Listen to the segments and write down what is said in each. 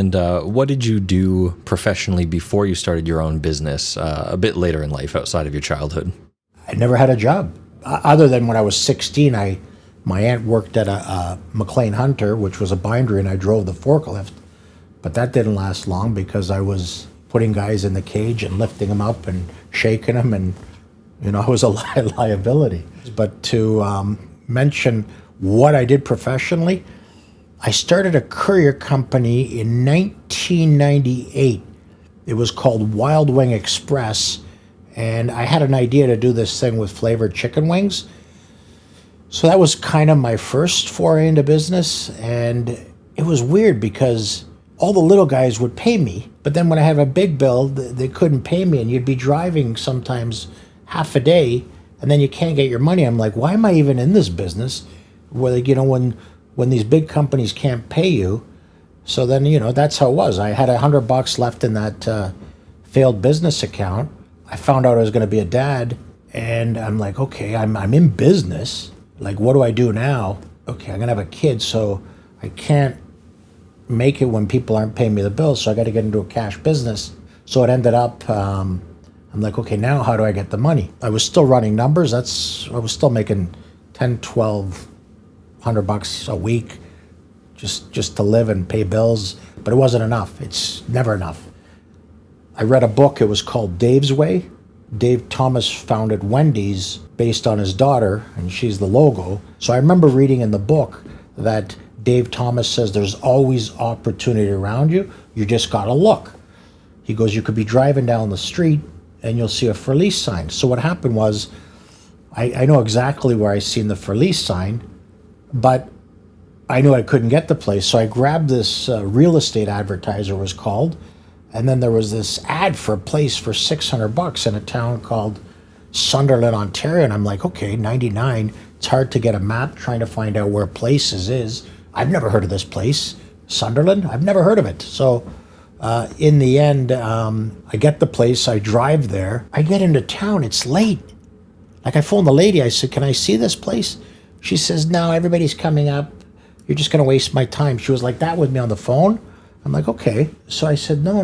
And what did you do professionally before you started your own business a bit later in life outside of your childhood? I never had a job. Other than when I was 16, my aunt worked at a McLean Hunter, which was a bindery, and I drove the forklift. But that didn't last long because I was putting guys in the cage and lifting them up and shaking them, and I was a liability. But to mention what I did professionally, I started a courier company in 1998. It was called Wild Wing Express, and I had an idea to do this thing with flavored chicken wings. So that was kind of my first foray into business, and it was weird because all the little guys would pay me, but then when I had a big bill, they couldn't pay me, and you'd be driving sometimes half a day, and then you can't get your money. I'm like, why am I even in this business? Where, when these big companies can't pay you. So then, that's how it was. I had $100 left in that failed business account. I found out I was going to be a dad, and I'm like, okay, I'm in business. Like, what do I do now? Okay, I'm going to have a kid, so I can't make it when people aren't paying me the bills, so I got to get into a cash business. So it ended up, I'm like, okay, now how do I get the money? I was still running numbers. I was still making $10, $12, $100 a week just to live and pay bills, but it wasn't enough. It's never enough. I read a book. It was called Dave's Way. Dave Thomas founded Wendy's based on his daughter, and she's the logo. So I remember reading in the book that Dave Thomas says there's always opportunity around you. You just got to look. He goes, you could be driving down the street and you'll see a for lease sign. So what happened was, I know exactly where I seen the for lease sign, but I knew I couldn't get the place. So I grabbed this real estate advertiser, was called, and then there was this ad for a place for $600 in a town called Sunderland, Ontario. And I'm like, okay, 99. It's hard to get a map trying to find out where places is. I've never heard of this place. Sunderland? I've never heard of it. So in the end, I get the place. I drive there. I get into town. It's late. Like, I phoned the lady. I said, can I see this place? She says, no, everybody's coming up. You're just going to waste my time. She was like that with me on the phone. I'm like, okay. So I said, no,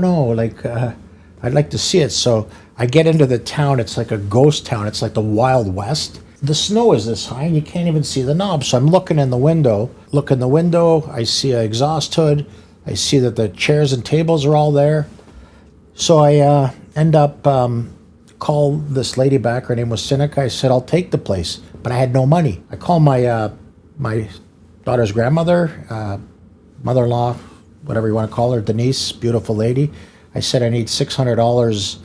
I'd like to see it. So I get into the town. It's like a ghost town. It's like the Wild West. The snow is this high and you can't even see the knob. So I'm looking in the window. Look in the window. I see an exhaust hood. I see that the chairs and tables are all there. So I end up call this lady back. Her name was Sinica. I said, I'll take the place, but I had no money. I called my my daughter's grandmother, mother-in-law, whatever you want to call her, Denise, beautiful lady. I said, I need $600.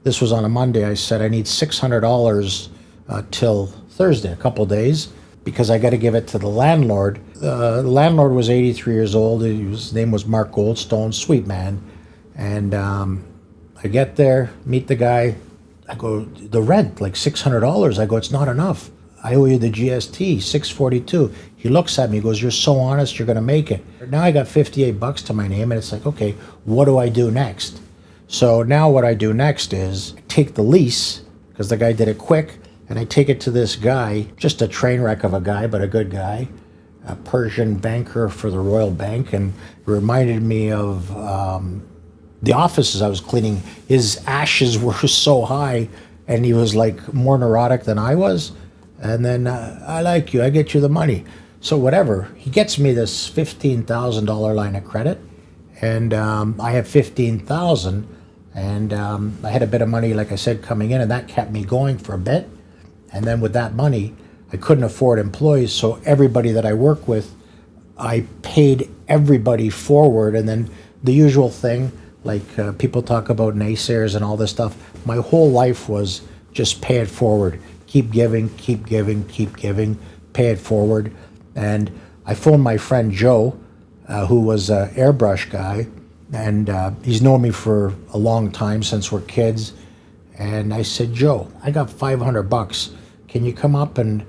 This was on a Monday. I said, I need $600 till Thursday, a couple of days, because I got to give it to the landlord. The landlord was 83 years old. His name was Mark Goldstone, sweet man. And I get there, meet the guy. I go, the rent, like $600. I go, it's not enough. I owe you the GST, $642. He looks at me, he goes, you're so honest, you're going to make it. Now I got $58 to my name, and it's like, okay, what do I do next? So now what I do next is take the lease, because the guy did it quick, and I take it to this guy, just a train wreck of a guy, but a good guy, a Persian banker for the Royal Bank, and it reminded me of the offices I was cleaning. His ashes were so high, and he was like more neurotic than I was. And then, I like you, I get you the money. So whatever, he gets me this $15,000 line of credit, and I have $15,000, and I had a bit of money, like I said, coming in, and that kept me going for a bit. And then with that money, I couldn't afford employees, so everybody that I work with, I paid everybody forward. And then the usual thing, like people talk about naysayers and all this stuff, my whole life was just pay it forward. Keep giving, keep giving, keep giving, pay it forward. And I phoned my friend Joe, who was an airbrush guy, and he's known me for a long time, since we're kids. And I said, Joe, I got $500. Can you come up and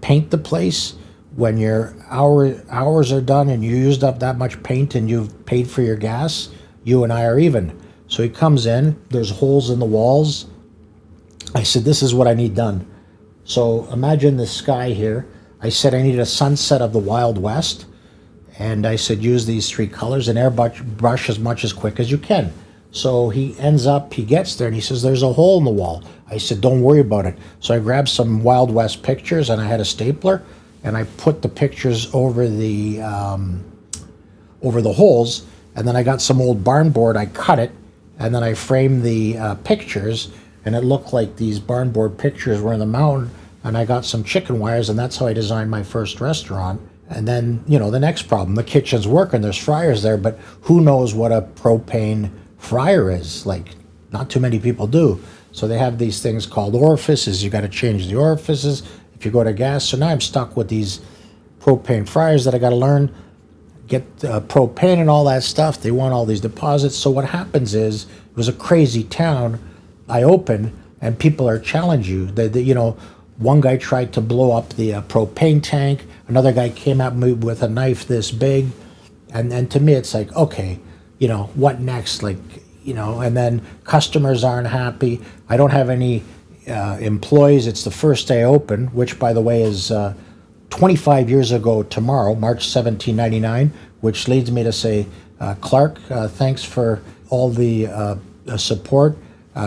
paint the place? When your hours are done and you used up that much paint and you've paid for your gas, you and I are even. So he comes in, there's holes in the walls. I said, this is what I need done. So imagine the sky here. I said I need a sunset of the Wild West, And I said, use these 3 colors and airbrush as much as quick as you can. So he gets there and he says, there's a hole in the wall. I said, don't worry about it. So I grabbed some Wild West pictures and I had a stapler and I put the pictures over the holes. And then I got some old barn board, I cut it, and then I framed the pictures, and it looked like these barn board pictures were in the mountain, and I got some chicken wires, and that's how I designed my first restaurant. And then, the next problem, the kitchen's working, there's fryers there, but who knows what a propane fryer is? Like, not too many people do. So they have these things called orifices. You got to change the orifices if you go to gas. So now I'm stuck with these propane fryers that I got to learn, get propane and all that stuff. They want all these deposits. So what happens is, it was a crazy town. I open and people are challenge you. One guy tried to blow up the propane tank. Another guy came at me with a knife this big. And to me, it's like, okay, what next? And then customers aren't happy. I don't have any employees. It's the first day open, which, by the way, is 25 years ago tomorrow, March 1799, which leads me to say, Clark, thanks for all the support.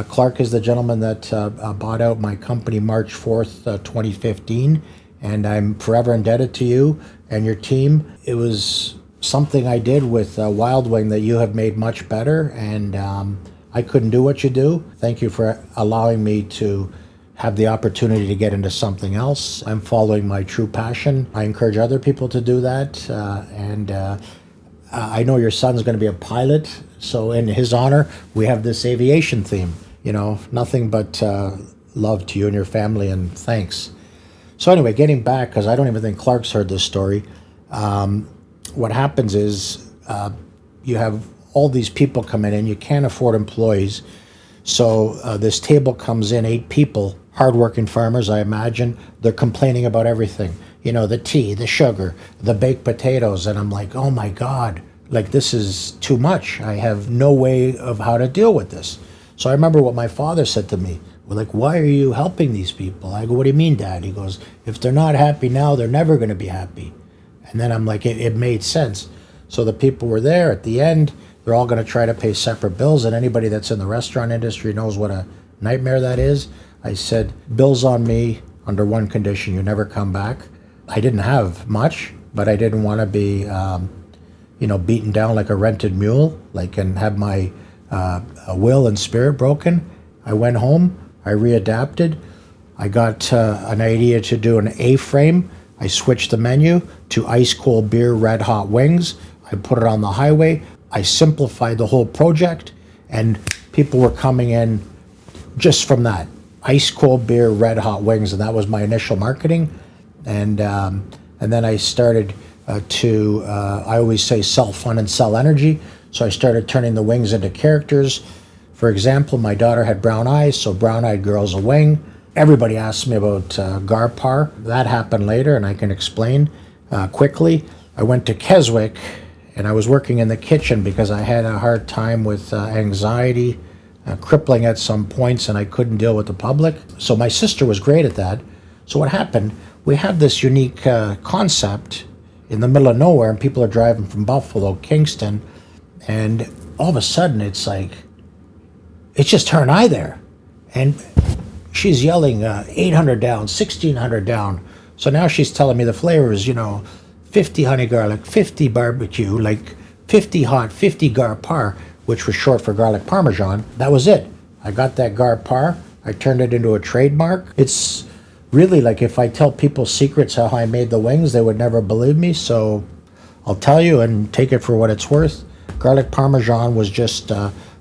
Clark is the gentleman that bought out my company March 4th, 2015, and I'm forever indebted to you and your team. It was something I did with Wild Wing that you have made much better, and I couldn't do what you do. Thank you for allowing me to have the opportunity to get into something else. I'm following my true passion. I encourage other people to do that, and I know your son's going to be a pilot, so in his honor, we have this aviation theme. Nothing but love to you and your family, and thanks. So anyway, getting back, because I don't even think Clark's heard this story, what happens is you have all these people coming in, you can't afford employees, so this table comes in, 8 people, hardworking farmers, I imagine. They're complaining about everything. The tea, the sugar, the baked potatoes. And I'm like, oh my God, this is too much. I have no way of how to deal with this. So I remember what my father said to me. Well, why are you helping these people? I go, what do you mean, Dad? He goes, if they're not happy now, they're never going to be happy. And then I'm like, it made sense. So the people were there. At the end, they're all going to try to pay separate bills. And anybody that's in the restaurant industry knows what a nightmare that is. I said, bills on me under one condition, you never come back. I didn't have much, but I didn't want to be, beaten down like a rented mule, and have my will and spirit broken. I went home, I readapted. I got an idea to do an A-frame. I switched the menu to ice cold beer, red hot wings. I put it on the highway. I simplified the whole project, and people were coming in just from that. Ice cold beer, red hot wings, and that was my initial marketing. And then I started I always say sell fun and sell energy. So I started turning the wings into characters. For example, my daughter had brown eyes, so brown-eyed girl's a wing. Everybody asks me about Garpar. That happened later, and I can explain quickly. I went to Keswick, and I was working in the kitchen because I had a hard time with anxiety, crippling at some points, and I couldn't deal with the public. So my sister was great at that. So what happened, we have this unique concept in the middle of nowhere, and people are driving from Buffalo, Kingston, and all of a sudden it's like, it's just her and I there. And she's yelling 800 down, 1600 down. So now she's telling me the flavors, 50 honey garlic, 50 barbecue, 50 hot, 50 Garpar, which was short for garlic parmesan. That was it. I got that Garpar. I turned it into a trademark. It's really if I tell people secrets how I made the wings, they would never believe me. So I'll tell you and take it for what it's worth. Garlic parmesan was just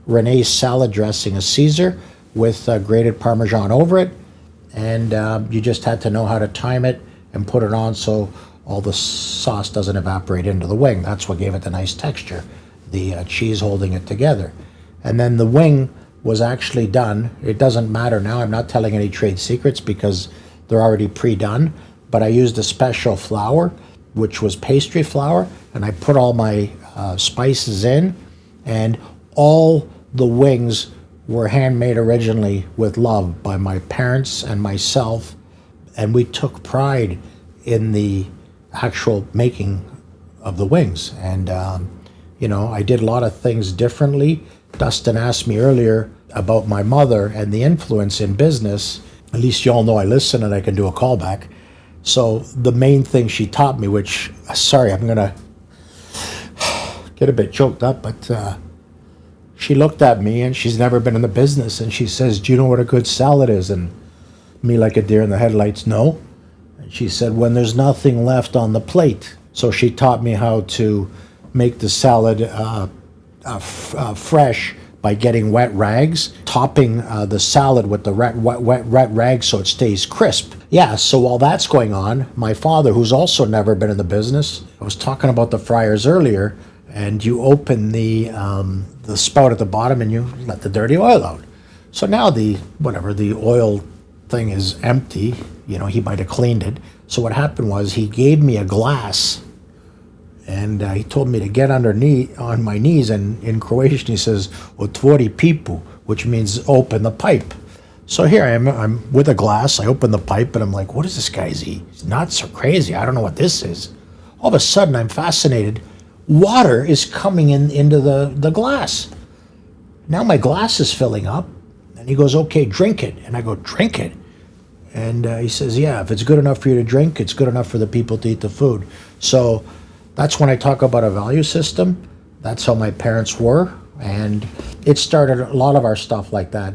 Renee's salad dressing, a Caesar with grated parmesan over it. And you just had to know how to time it and put it on so all the sauce doesn't evaporate into the wing. That's what gave it the nice texture, the cheese holding it together. And then the wing was actually done. It doesn't matter now. I'm not telling any trade secrets because they're already pre-done. But I used a special flour, which was pastry flour, and I put all my spices in, and all the wings were handmade originally with love by my parents and myself, and we took pride in the actual making of the wings. And I did a lot of things differently. Dustin asked me earlier about my mother and the influence in business. At least you all know I listen and I can do a callback. So the main thing she taught me, which, sorry, I'm gonna get a bit choked up, but she looked at me, and she's never been in the business, and she says, "Do you know what a good salad is?" And me, like a deer in the headlights, no. And she said, "When there's nothing left on the plate." So she taught me how to make the salad fresh by getting wet rags, topping the salad with the wet rags so it stays crisp. Yeah, so while that's going on, my father, who's also never been in the business, I was talking about the fryers earlier, and you open the spout at the bottom and you let the dirty oil out. So now the oil thing is empty. He might have cleaned it. So what happened was he gave me a glass, and he told me to get on my knees, and in Croatian he says, "Otvori pipu," which means open the pipe. So here I am, I'm with a glass, I open the pipe, and I'm like, what is this guy's He's nuts or crazy? I don't know what this is. All of a sudden, I'm fascinated. Water is coming into the glass. Now my glass is filling up, and he goes, "Okay, drink it." And I go, "Drink it?" And he says, "Yeah, if it's good enough for you to drink, it's good enough for the people to eat the food." So that's when I talk about a value system. That's how my parents were, and it started a lot of our stuff like that.